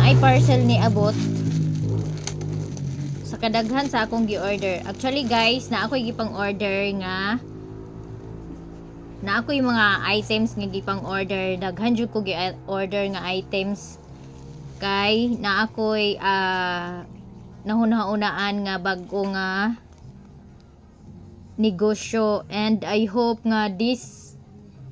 na ay parcel ni abot sa kadaghan sa akong gi-order. Actually guys, na ako'y gipang order nga na ako yung mga items nga gipang order, daghan jud ko gi-order nga items kay na ako'y nahuna-unaan nga bag-o nga negosyo, and I hope nga this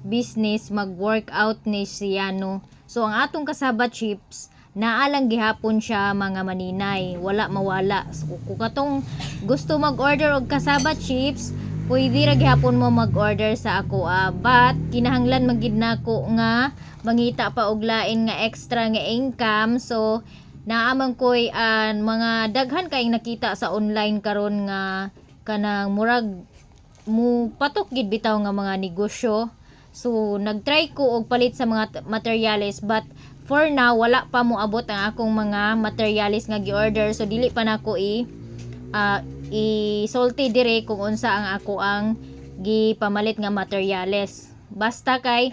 business mag-work out ni siya, no. So ang atong kasaba chips naalang gihapon siya mga maninay, wala mawala. So, kung katong gusto mag-order og kasaba chips, pwede ra gihapon mo mag-order sa ako, but kinahanglan magid nako nga mangita pa og lain nga extra nga income. So naamang koy mga daghan kayong nakita sa online karon nga kanang murag mu patok gid bitaw nga mga negosyo. So nagtry ko og palit sa mga materials, but for now wala pa mo abot ang akong mga materials nga gi-order. So dili pa nako i-salty dire kung unsa ang ako ang gipamalit nga materials. Basta kay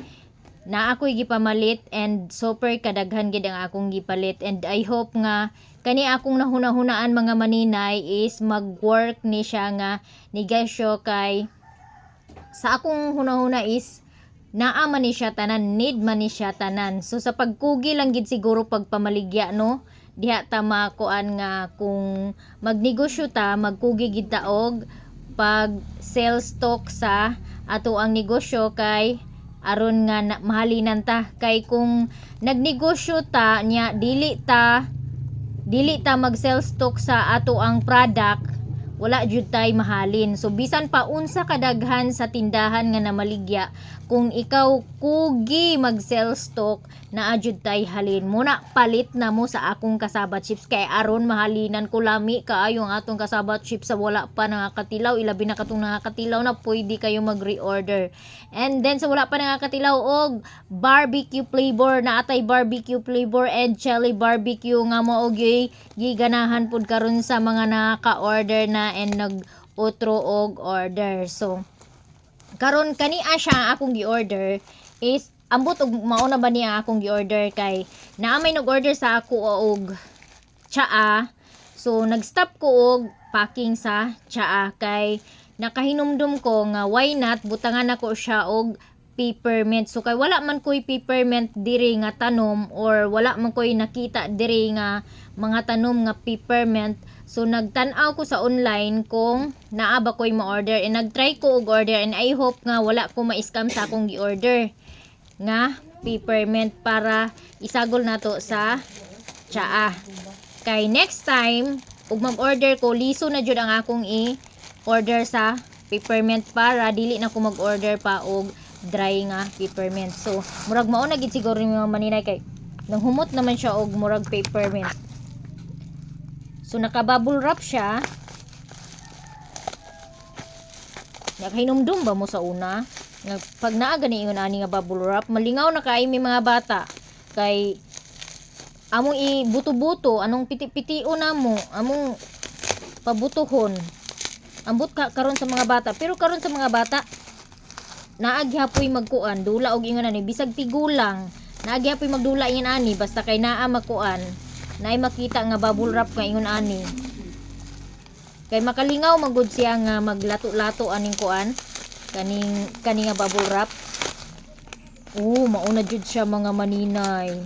na ako'y gipamalit and super kadaghan gid ang akong gipalit, and I hope nga kani akong nahuna-hunaan mga maninay is mag-work ni siya nga negosyo, kay sa akong hunahuna is naa man ni siya tanan, need man ni siya tanan. So sa pagkugi lang gid siguro pagpamaligya, no, diha ta makuan nga kung magnegosyo ta, magkugi gid ta og pag sell stock sa ato ang negosyo, kay aron nga mahalinan ta. Kay kung nagnegosyo ta nya dili ta mag sell stock sa ato ang product, wala jud tay mahalin. So bisan pa unsa kadaghan sa tindahan nga namaligya, kung ikaw kugi mag sell stock, naa jud tay halin. Muna palit na mo sa akong kasaba chips, kay aron mahalinan ko lami kaayo ang atong kasaba chips sa wala pa nangakatilaw. Ilabi na katong nangakatilaw na, pwede kayo mag reorder. And then sa wala pa nangakatilaw og barbecue flavor, na atay barbecue flavor and chili barbecue nga mao giganahan pud karon sa mga naka-order na and nag-utro og order. So karon kania siya akong gi-order is ambot og mauna ba niya akong gi-order, kay naa may nag-order sa ako og tsaa. So nag-stop ko og packing sa tsaa, kay nakahinumdum ko nga why not butangan ako siya og peppermint. So kay wala man ko'y peppermint diri nga tanom, or wala man ko'y nakita diri nga mga tanom nga peppermint. So nagtan-aw ko sa online kung naa ba ko'y ma-order, and nag-try ko og order, and I hope nga wala ko ma-scam sa akong gi-order nga peppermint para isagol nato sa tsaa. Kay next time ug mag-order ko, liso na jud ang akong i-order sa peppermint para dili na ko mag-order pa og dry nga peppermint. So murag mao na gid siguro yung mga maninay, kay nanghumot naman siya og murag peppermint. So naka-bubble wrap siya. Nakahinumdum ba mo sa una? Pag naa gani ingon ani nga bubble wrap, malingaw na kay may mga bata. Kay among ibuto-buto, anong piti-pitio na mo, among pabutuhon. Ambot ka karon sa mga bata, pero karon sa mga bata naagyapoy magkuan dula og ingon ani bisag tigulang, naagyapoy magdula ingon ani basta kay naa makuan, naay makita nga bubble wrap nga ingon ani, kay makalingaw magud siya nga maglato-lato aning kuan kaning nga bubble wrap. Mauna jud siya mga maninay,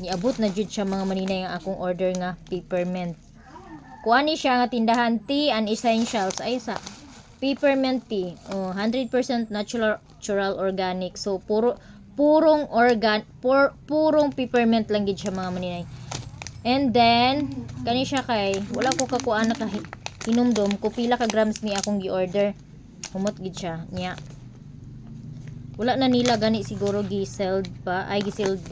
niabot na jud siya mga maninay ang akong order nga peppermint. Kuani siya nga tindahan tea and essentials, ay sa peppermint tea, 100% natural organic. So purong peppermint lang gid siya mga maninay. And then kani siya, kay wala ko kakuan na hinumdum ko pila ka grams ni akong gi-order, humot gid siya niya. Wala na nila gani siguro gi-sold pa, ay gi-sold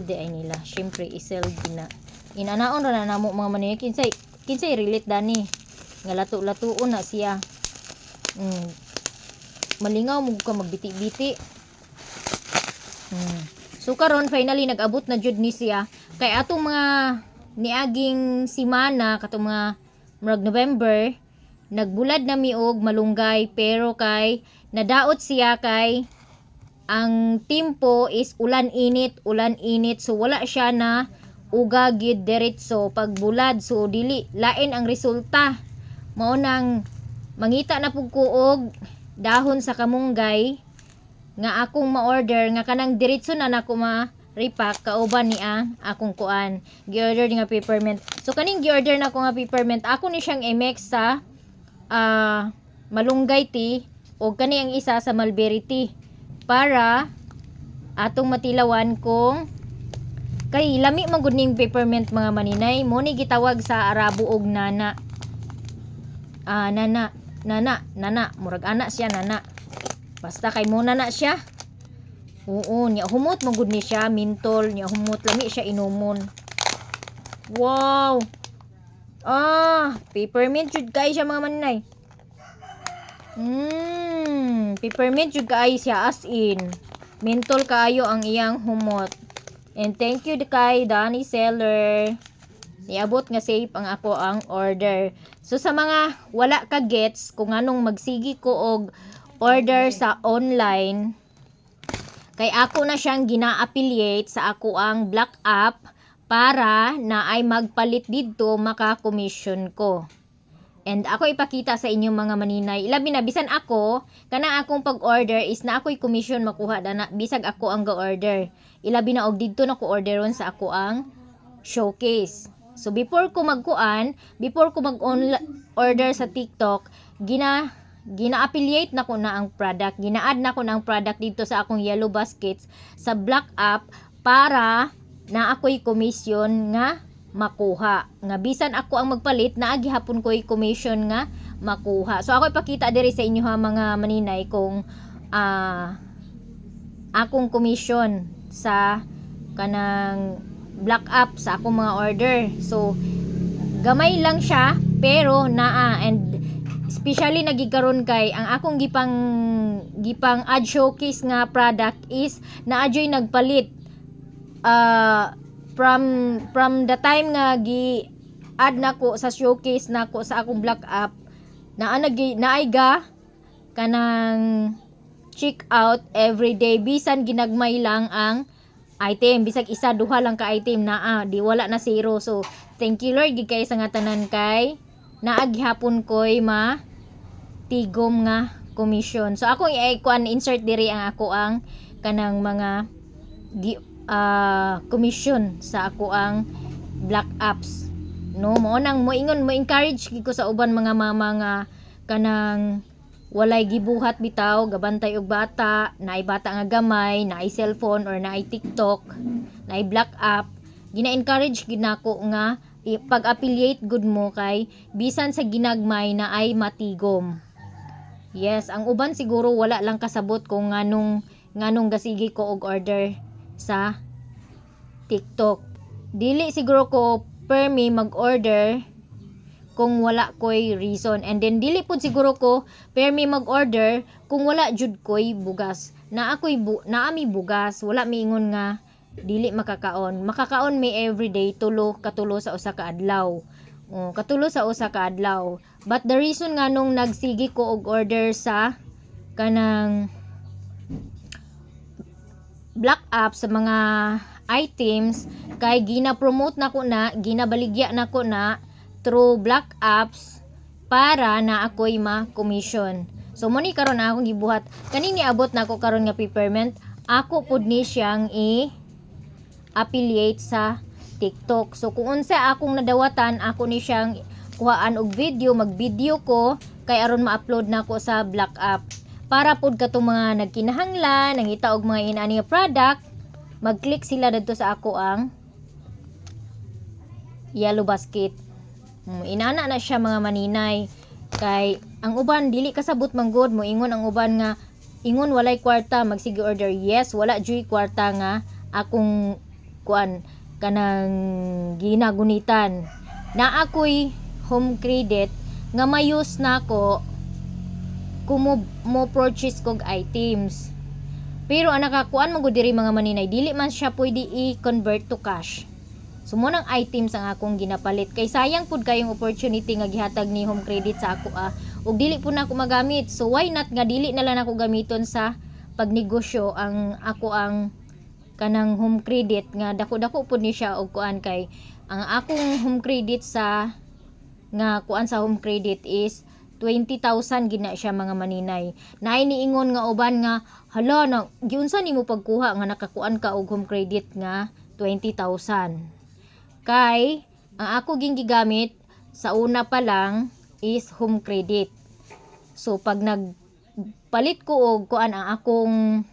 di ay nila. Syempre i-sold na. Inanaon ra na namo mga maninay, kinsay relate dani nga lato-latuon na siya. Malingaw mo ka magbiti-biti. So karon finally nag-abot na jud ni siya, kay atong mga niaging simana katong mga murag November nagbulad na mi og malunggay, pero kay nadaot siya kay ang tempo is ulan-init, so wala siya na uga gid diretso pag bulad, so dili lain ang resulta. Mao nang mangita na pug ko og dahon sa kamunggay nga akong ma-order nga kanang diretso na nako ma-repack kauban ni ang akong kuan. Gi-order nga peppermint. So kaning gi-order na ko nga peppermint, ako ni siyang i-mix sa malunggay tea o kani ang isa sa mulberry tea para atong matilawan kung kay lami man gud ning peppermint mga maninay, mo ni gitawag sa Arabo og nana. Nana, murag ana siya nana. Basta kay mo nana siya. Oo, nya humot man gud ni siya, mintol, nya humot lami siya inumon. Wow. Peppermint jud kay siya mga maninay. Peppermint jud kay siya as in. Mentol kaayo ang iyang humot. And thank you kay Danny Seller. Niabot nga safe ang ako ang order. So sa mga wala ka gets kung anong magsigi ko og order sa online, kay ako na siyang gina-affiliate sa ako ang Black App para na ay magpalit dito maka-commission ko. And ako ipakita sa inyo mga maninay, ilabi na bisan ako kanang akong pag-order is na ako'y commission makuha na bisag ako ang ga-order. Ilabi na og didto na ko orderon sa ako ang showcase. So before ko mag-order sa TikTok, gina-affiliate na ko na ang product, gina-add na ko na ang product dito sa akong Yellow Baskets sa Black App para na ako'y commission nga makuha. Nga bisan ako ang magpalit na agihapon ko'y commission nga makuha. So ako ipakita diri sa inyo ha mga maninay kung akong commission sa kanang Black App sa akong mga order. So gamay lang siya pero naa, and especially nagikaroon kay ang akong gipang ad showcase nga product is naadyoy nagpalit from the time nga gi-add nako sa showcase nako sa akong Black App naayga kanang check out everyday, bisan ginagmay lang ang item, bisag isa duha lang ka item naa, di wala na zero. So thank you Lord gid kay sa nga tanan kay naaghapon ko'y tigom nga commission. So ako i-kuan insert diri ang ako ang kanang mga commission sa ako ang Black Apps. No, mo nang mo ingon mo encourage gid ko sa uban mga mama nga kanang walay gibuhat bitaw, gabantay og bata, naay bata nga gamay, naay cellphone or naay TikTok, naay Black App. Gina-encourage gid nako nga pag-affiliate good mo kay bisan sa ginagmay na ay matigom. Yes, ang uban siguro wala lang kasabot kung nganong gasigi ko og order sa TikTok. Dili siguro ko permi mag-order kung wala ko'y reason, and then dili pud siguro ko permi mag-order kung wala jud ko'y bugas. Naami bugas, wala miingon nga dili makakaon mi everyday katulo sa usa ka adlaw. Katulo sa usa ka adlaw. But the reason nga nung nagsigi ko og order sa kanang Black App sa mga items kay gina-promote nako na, ginabaligya nako na through Black Apps para na ako'y ma-commission. So muni karon na akong gibuhat. Kanini abot na ako karon nga peppermint, ako pud ni siyang affiliate sa TikTok. So kung unsa akong nadawatan, ako ni siyang kuhaan og video, mag-video ko kay aron ma-upload nako sa Black App. Para pud katong mga nagkinahanglan, nangita og mga inani nga product, mag-click sila dito sa ako ang Yellow Basket. Inana na siya mga maninay. Kay ang uban dili kasabot manggod mo ingon, ang uban nga ingon walay kwarta magsige order. Yes, wala joy kwarta nga akong kuan kanang ginagunitan. Na ako'y home credit nga mayus nako kung mo purchase kog items. Pero ang nakakuan mo diri mga maninay, dili man siya pwede i-convert to cash. So mo nang items ang akong ginapalit. Kay sayang pud kayong opportunity nga gihatag ni home credit sa ako ug dili pud na ako magamit. So why not nga dili na lang ako gamiton sa pagnegosyo ang ako ang kanang home credit nga dako-dako pud ni siya og kuan kay ang akong home credit sa nga kuan sa home credit is 20,000 gina siya mga maninay. Naay niingon nga uban nga hala na giunsa nimo pagkuha nga nakakuan ka og home credit nga 20,000. Kay ang ako ging gigamit sa una pa lang is home credit. So pag nagpalit ko og kuan ang akong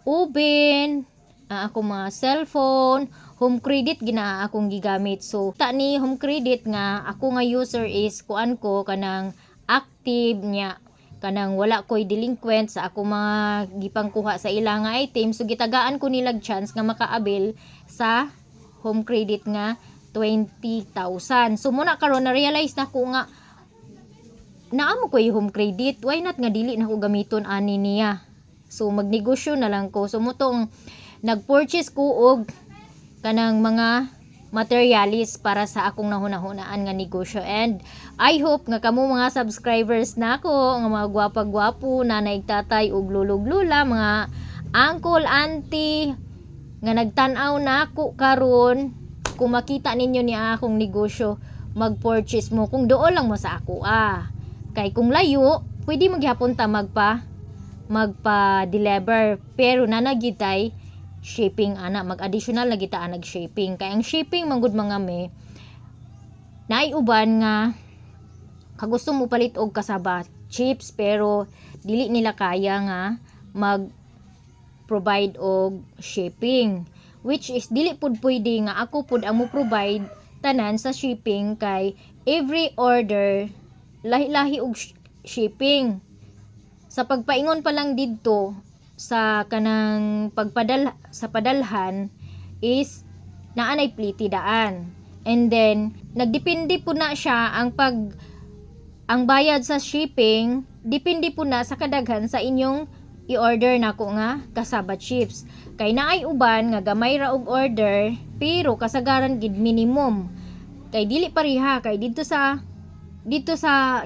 oven, ang akong mga cellphone, home credit gina akong gigamit. So ta ni home credit nga ako nga user is kuan ko kanang active nya, kanang wala ko'y delinquent sa ako mga gipangkuha sa ilang nga item. So gitagaan ko nilag chance nga makaabil sa home credit nga 20,000. So muna karon na realize na ko nga naamo ko yung home credit, why not nga dili na ko gamiton ani niya. So magnegosyo na lang ko. So mutong nag-purchase ko og kanang mga materialis para sa akong nahuna-hunaan nga negosyo. And I hope nga kamo mga subscribers nako, nga mga gwapa-gwapo, nanay, tatay ug lulog-lula, mga uncle, auntie nga nagtan-aw nako karon, kung makita ninyo ni akong negosyo, mag-purchase mo kung doon lang mo sa ako kay kung layo pwede maghapon ta magpa-deliver, pero nanagitay shipping ana, mag-additional na kita nag-shipping. Kaya ang shipping manggod mga me, naay uban nga kagusto mo palit og kasaba chips pero dili nila kaya nga mag-provide og shipping, which is dili pud pwede nga ako pud ang mo provide tanan sa shipping kay every order lahi-lahi og shipping. Sa pagpaingon pa lang didto sa kanang sa padalhan is naanay pliti daan, and then nagdepende po na siya ang bayad sa shipping depende po na sa kadaghan sa inyong i-order nako nga kasaba chips. Kay naay uban nga gamay ra og order pero kasagaran gid minimum, kay dili pareha. Kay dito sa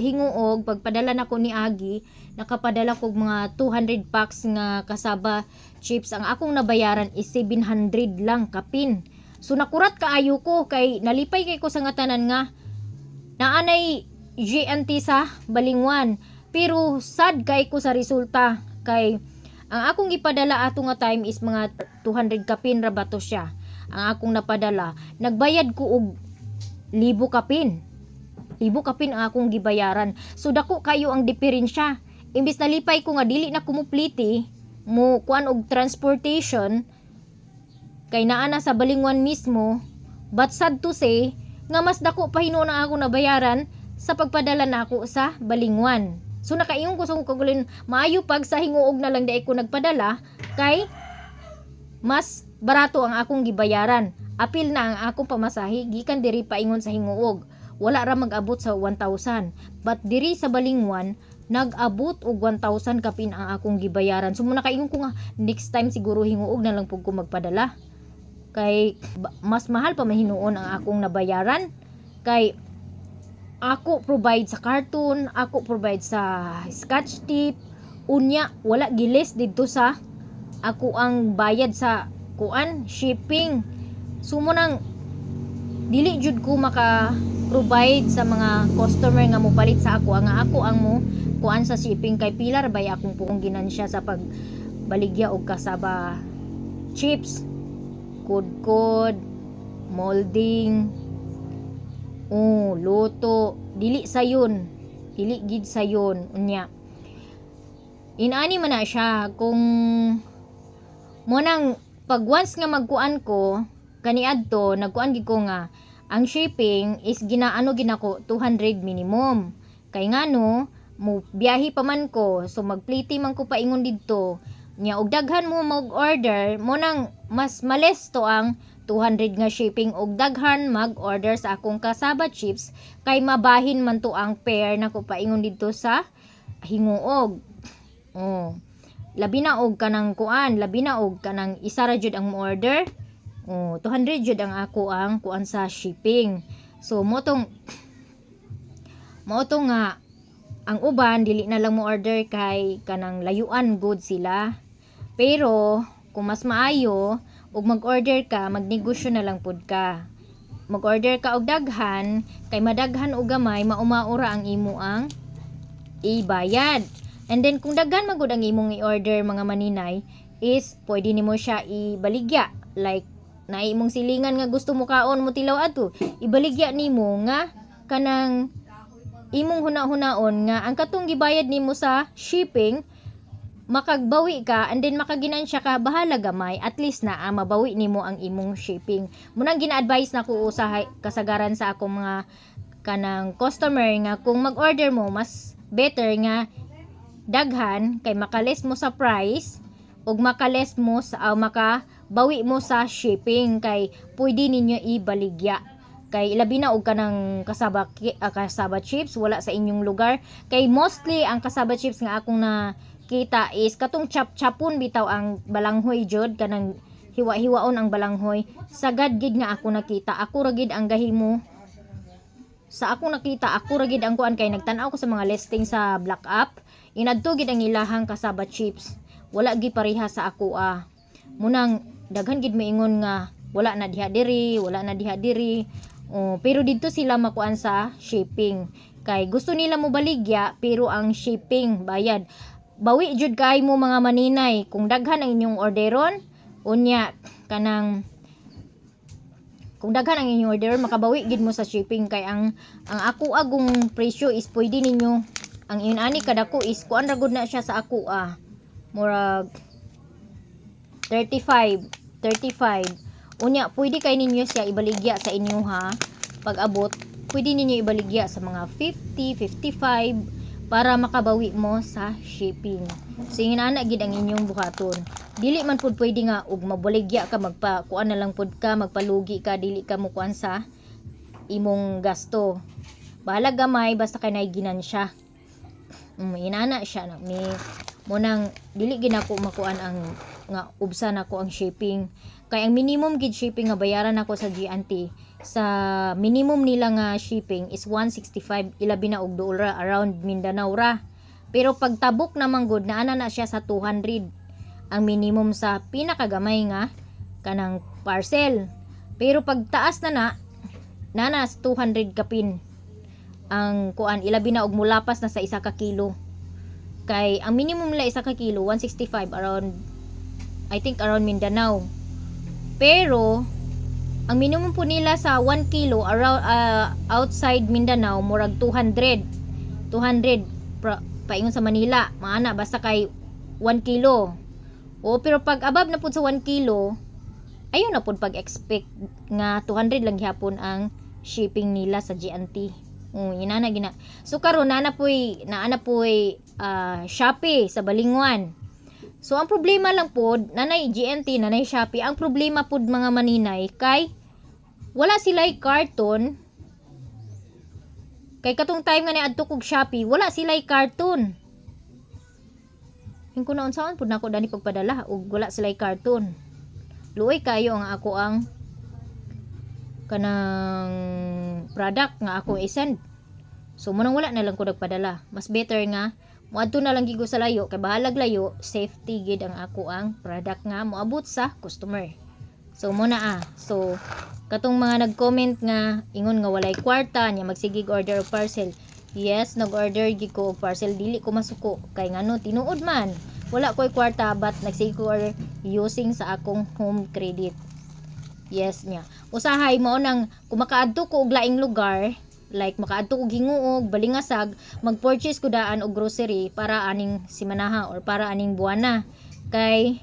Hinguog pagpadala nako ni Agi, nakapadala ko mga 200 packs nga kasaba chips. Ang akong nabayaran is 700 lang kapin. So nakurat kaayo ko kay nalipay kay ko sa ngatanan nga naanay GNT sa Balingwan. Pero sad kay ko sa resulta kay ang akong ipadala ato nga time is mga 200 kapin ra bato siya. Ang akong napadala, nagbayad ko og 1,000 kapin. 1,000 kapin ang akong gibayaran. So dako kayo ang diferensya. Imbis na lipay ko nga dili na kumupliti mo kuan og transportation kay naa na sa Balingwan mismo, but sad to say nga mas dako pa hinuon ang akong nabayaran sa pagpadala nako sa Balingwan. So nakaingon ko sa kagulin, maayo pag sa Hinguog na lang di ko nagpadala kay mas barato ang akong gibayaran. Apil na ang akong pamasahe gikan diri paingon sa Hinguog, wala ra mag-abot sa 1,000, but diri sa Balingwan nag-abot og 1,000 kapin ang akong gibayaran. So muna kaingon ko nga next time siguro Hinguog na lang pug ko magpadala kay mas mahal pa mahinuon ang akong nabayaran. Kay ako provide sa carton, ako provide sa scotch tape, unya wala gilis dito sa ako ang bayad sa kuan shipping. So mo nang dili jud ko maka provide sa mga customer nga mo palit sa ako nga ako ang mo kuan sa shipping. Kay pilar bay akong pong ginansya sa pagbaligya og kasaba chips, kod molding, luto, dili sayon, dili gid sayon unya. Inani man na siya kung mo nang pag once nga magkuan ko kaniadto nagkuan gid ko nga ang shipping is ginaano ginako 200 minimum. Kay ngano mo biyahe pa man ko, so magpliti man ko paingon didto nya og daghan mo mag-order mo nang mas males to ang 200 nga shipping og daghan mag-order sa akong kasaba chips kay mabahin man to ang pair nako paingon didto sa Hinguog. Labi na og kanang kuan, labi na og kanang isa ra jud ang order. 200 jud ang ako ang kuan sa shipping. So mo tong nga ang uban dili na lang mo order kay kanang layuan good sila. Pero kung mas maayo ug mag-order ka, magnegosyo na lang pud ka. Mag-order ka og daghan kay madaghan og gamay maumaura ang imo ang ibayad. And then kung daghan magud ang imong i-order mga maninay is pwede nimo siya ibaligya. Like na imong silingan nga gusto mo kaon mo tilaw ato, ibaligya nimo nga kanang imong huna-hunaon nga ang katong gibayad nimo sa shipping makagbawi ka and then makaginansya ka, bahala gamay, at least na mabawi nimo ang imong shipping. Munang gina-advise na ko sa kasagaran sa akong mga kanang customer nga kung mag-order mo mas better nga daghan kay makales mo sa price ug makales mo sa makabawi mo sa shipping kay pwede ninyo ibaligya. Kay ilabi na og kanang kasaba chips wala sa inyong lugar kay mostly ang kasaba chips nga akong na kita is katong chap-chapon bitaw ang balanghoy jud kanang hiwa-hiwaon ang balanghoy. Sagad gid nga ako nakita, ako ra gid ang gahimo sa akong nakita, ako ra gid ang kuan kay nagtan-aw ko sa mga listing sa Black App, inadto gid ang ilahang kasaba chips, wala gid pareha sa ako munang daghan gid maingon nga wala na diha diri pero dito sila makuan sa shipping kay gusto nila mo baligya pero ang shipping bayad. Bawi jud kay mo mga maninay kung daghan ang inyong orderon unya kanang kung daghan ang inyong orderon makabawi gid mo sa shipping kay ang ako agong presyo is pwede ninyo ang iyon ani kadako is kuan ra gud na siya sa ako murag 35 unya pwede kay ninyo siya ibaligya sa inyo pag abot pwede ninyo ibaligya sa mga 50 55 para makabawi mo sa shipping. So inana gid ang inyong buhaton. Dili man pud pwede nga ug mabaligya ka kuan na lang pud ka magpalugi ka dili ka mo kuan sa imong gasto. Bahala gamay basta kay nay ginansya. Inana siya na mi munang dili gid ako makuan ang nga ubsa nako ang shipping. Kay ang minimum gid shipping nga bayaran nako sa GNT sa minimum nila nga shipping is 165 ilabi na og dool around Mindanao ra. Pero pag tabok naman good naana na siya sa 200 ang minimum sa pinakagamay nga kanang parcel. Pero pag taas na nana 200 kapin ang kuan ilabi na og mulapas na sa 1 ka kilo. Kay ang minimum nila 1 ka kilo 165 around I think around Mindanao. Pero ang minimum po nila sa 1 kilo around outside Mindanao murag 200 paingon sa Manila maana basta kay 1 kilo. Pero pag above na po sa 1 kilo ayaw na po pag expect nga 200 lang gyapon ang shipping nila sa GNT. Inana gina. So karon naana poy Shopee sa Balingwan. So ang problema lang pod nanay GNT nanay Shopee ang problema pod mga maninay kay wala sila'y karton. Kay katong time nga niadto kog Shopee, wala sila'y karton. Hingko na unsaon pud nako dani pagpadala ug wala sila'y karton. Luoy kayo ang ako ang kanang product nga ako i-send. So munang wala na lang ko nagpadala. Mas better nga moadto na lang gigo sa layo kay bahalag layo, safety gid ang ako ang product nga moabot sa customer. So muna So katong mga nag-comment nga ingon nga walay kwarta nya magsigig order og parcel. Yes, nag-order gid ko og parcel dili ko masuko kay ngano tinuod man. Wala koy kwarta but nagsige ko order using sa akong home credit. Yes nya. Usahay mo nang kumakaadto ko og laing lugar, like makaadto og hinguog, balingasag, mag-purchase ko daan og grocery para aning simanaha or para aning buwana. Kay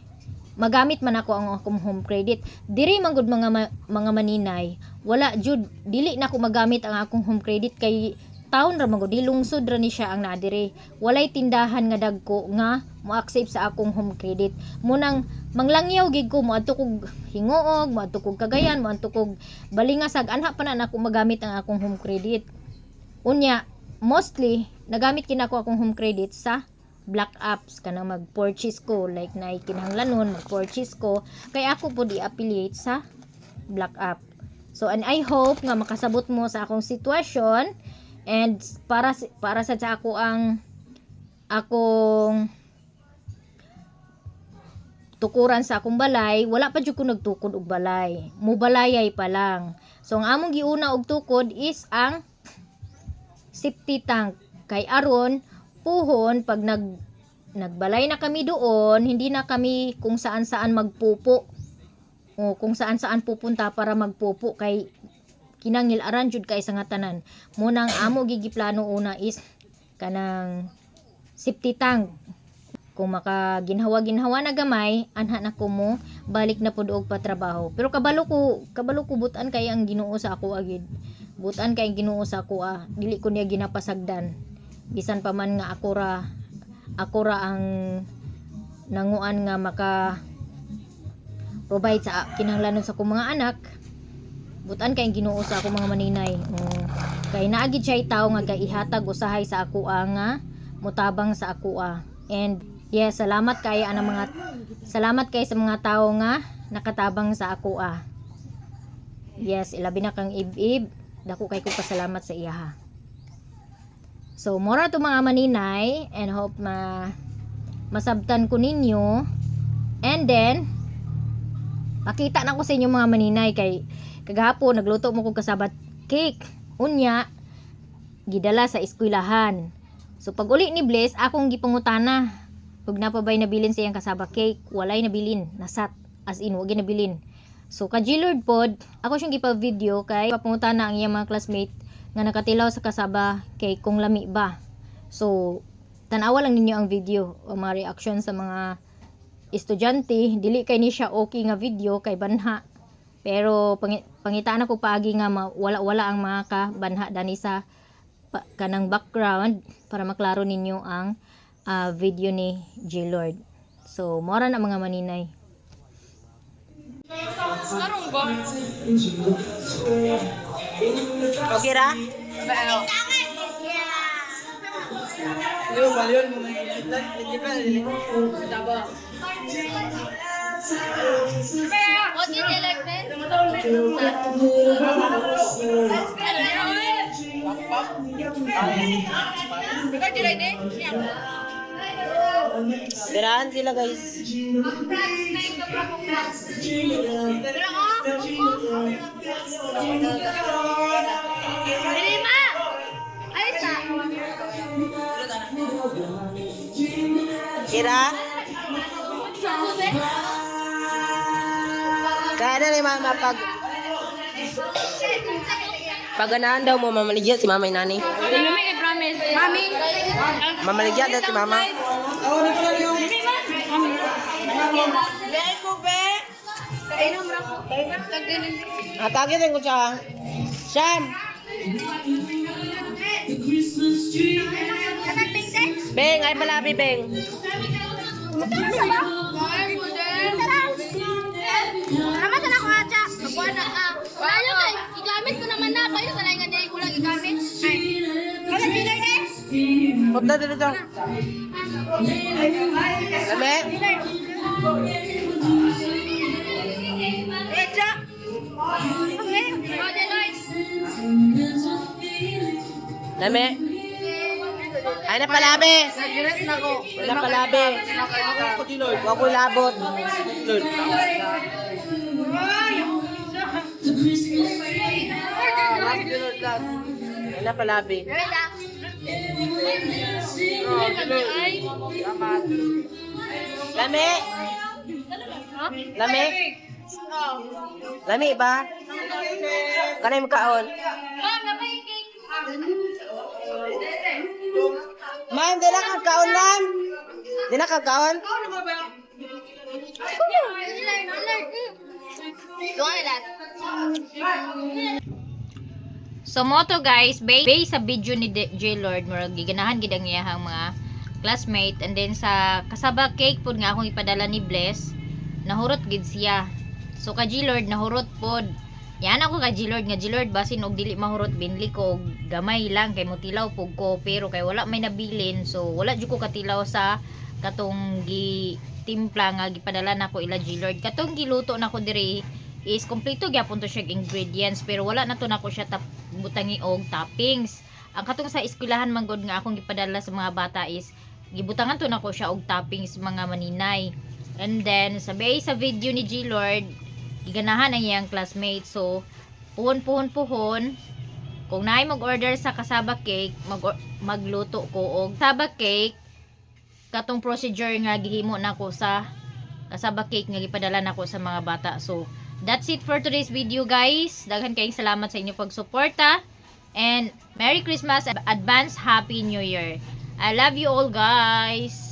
magamit man ako ang akong home credit. Diri man gud mga maninay, wala jud dili na ko magamit ang akong home credit kay taon ra man gud lungsod ra ni siya ang nadiri. Walay tindahan nga dagko nga mo-accept sa akong home credit. Munang manglangyaw gid ko moadto kog hinguog, moadto kog Cagayan, moadto kog balingasag anha pa na ako magamit ang akong home credit. Unya, mostly nagamit kinako akong home credit sa Black Apps kanang mag-purchase ko like na kinahanglanon mag-purchase ko kay ako po di-affiliate sa Black App. So and I hope nga makasabot mo sa akong sitwasyon and para sa ako ang akong tukuran sa akong balay, wala pa jud ko nagtukod og balay. Mubalayay pa lang. So ang among giuna og tukod is ang septic tank. Kay aron puhon pag nagbalay na kami doon, hindi na kami kung saan-saan magpupo. O kung saan-saan pupunta para magpupo kay kinangil aran jud kay sa nga tanan. Munang amo gigiplano una is kanang septic tank. Kung makaginhawa-ginhawa na gamay, anha na ko mo balik na pud og patrabaho. Pero kabalo ko butan kay ang Ginoo sa ako agid. Butan kay Ginoo sa ako dili ko niya ginapasagdan. Bisan pa man nga ako ra ang nanguan nga maka provide sa kinahanglanon sa akong mga anak. Butan kay Ginoo sa ako mga maninay. Kay naagid siya tawo nga ihatag usahay sa ako nga mutabang sa ako And yes, salamat kay sa mga tao nga nakatabang sa ako Yes, ilabi na kang ib-ib. Dako kay ko pasalamat sa iya So, mora to mga maninay and hope masabtan ko ninyo. And then pakita na ko sa inyo mga maninay kay kagahapon nagluto mo kog kasabat cake. Unya gidala sa eskwelahan. So pag uli ni Bless, akong gipangutana ug napabay nabilin sa iyang kasaba cake, walay nabilin, nasat as in wag nabilin. So ka G-Lord pod, ako siyang gipa-video kay papangutana ang iyang mga classmate nga nakatilaw sa kasaba cake kung lami ba. So tan-awa lang ninyo ang video o mga reaction sa mga estudyante, dili kay ni siya okay nga video kay banha. Pero pangitaan ako paagi nga wala ang mga kabanha dani sa kanang background para maklaro ninyo ang video ni G-Lord. So, mora na mga maninay. Okay ra? What did you like, man? Birahan sila guys. Lima! Ay, sa! Kira? Kaya na ni mama paganahan daw mo mamaligya si mama nani. Lumi kay promise. Mami! Mamaligya daw si mama. Atagin din ko siya. Sam! Beng, ay palabi, Beng. Naman sa ako acha. Magkuha na ka. Wala kay, igamit ko naman na. Kayo sa lain nga dahil ko lang igamit. Ay, kala dealer na Punta dito siya. Lame? Echa! Okay, Roger Lloyd. Lame? Ay, napalabi. Napalabi. Huwag ko labot. Ay, napalabi. Lame? Lame? Lame ba? Kanay mo kaon? Ma'am, di na kagkaon, ma'am. Di na kagkaon? So moto guys, based sa video ni J-Lord, murag giganahan gid ang iyahang mga classmate, and then sa kasaba cake pod nga akong ipadala ni Bless, nahurot gid siya. So ka J-Lord nahurot pod. Yan ako ka J-Lord nga J-Lord basin og dili mahurot binli ko og gamay lang kay motilaw pug ko, pero kay wala may nabilin, so wala jud ko katilaw sa katong timpla nga gipadala nako ila J-Lord. Katong giluto nako diri is kompleto gyapon to siya ingredients, pero wala na to nako siya butangi og toppings. Ang katong sa eskwelahan man gud nga akong gipadala sa mga bata is gibutangan to nako siya og toppings mga maninay. And then, sabi sa video ni G Lord, iganahan ang iyang classmate. So, puhon. Kung naay mag-order sa kasaba cake, magluto ko og kasaba cake. Katong procedure nga gihimo nako sa kasaba cake nga gipadala nako sa mga bata. So, that's it for today's video, guys. Daghan kayong salamat sa inyong pagsuporta. And Merry Christmas and advance Happy New Year. I love you all, guys.